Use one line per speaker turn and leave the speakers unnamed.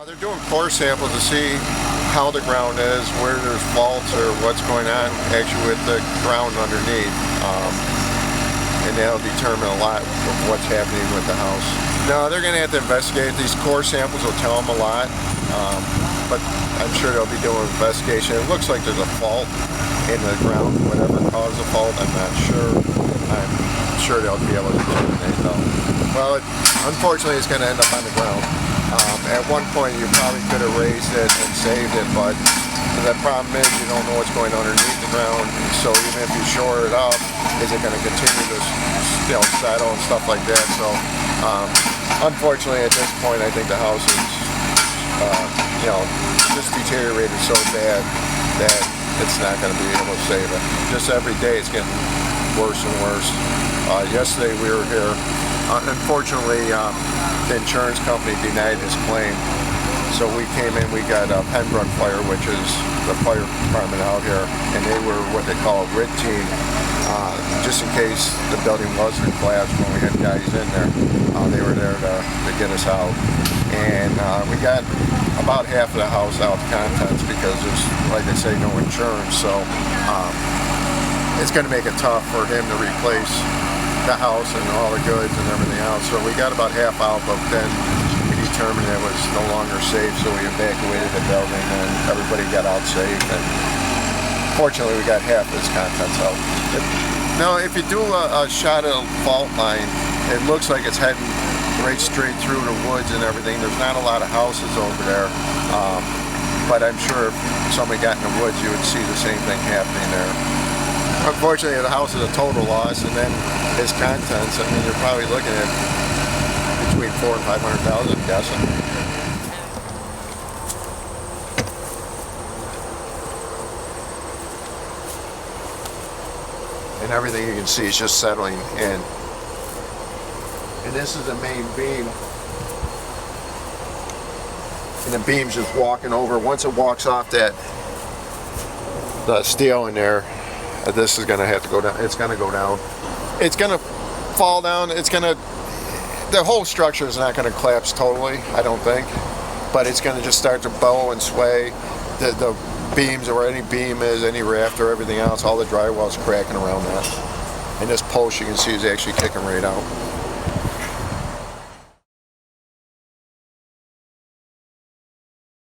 They're doing core samples to see how the ground is, where there's faults or what's going on actually with the ground underneath. And that'll determine a lot of what's happening with the house. No, they're going to have to investigate. These core samples will tell them a lot, but I'm sure they'll be doing an investigation. It looks like there's a fault in the ground, whatever caused the fault, I'm not sure. I'm sure they'll be able to determine though. Well, unfortunately it's going to end up on the ground. At one point you probably could have raised it and saved it, but the problem is you don't know what's going underneath the ground, so even if you shore it up, is it going to continue to settle and stuff like that. So unfortunately at this point I think the house is just deteriorated so bad that it's not going to be able to save it. Just every day it's getting worse and worse. Yesterday we were here. Unfortunately, the insurance company denied his claim. So we came in, we got a Pembroke fire, which is the fire department out here, and they were what they call a Rd team, just in case the building was collapsed when we had guys in there. They were there to get us out. And we got about half of the house out of contents because there's, like they say, no insurance. So it's going to make it tough for him to replace the house and all the goods and everything else. So we got about half out, but then we determined it was no longer safe, so we evacuated the building and everybody got out safe. And fortunately we got half of its contents out. Now if you do a shot of a fault line, it looks like it's heading right straight through the woods and everything. There's not a lot of houses over there, but I'm sure if somebody got in the woods you would see the same thing happening there. Unfortunately, the house is a total loss, and then its contents, I mean, you're probably looking at between $400,000 and $500,000, I'm guessing. And everything you can see is just settling in. And this is the main beam. And the beam's just walking over. Once it walks off the steel in there, this is going to have to go down. It's going to go down. It's going to fall down. It's going to, the whole structure is not going to collapse totally, I don't think, but it's going to just start to bow and sway. The beams, or any beam is, any rafter, everything else, all the drywall's cracking around that. And this post you can see is actually kicking right out.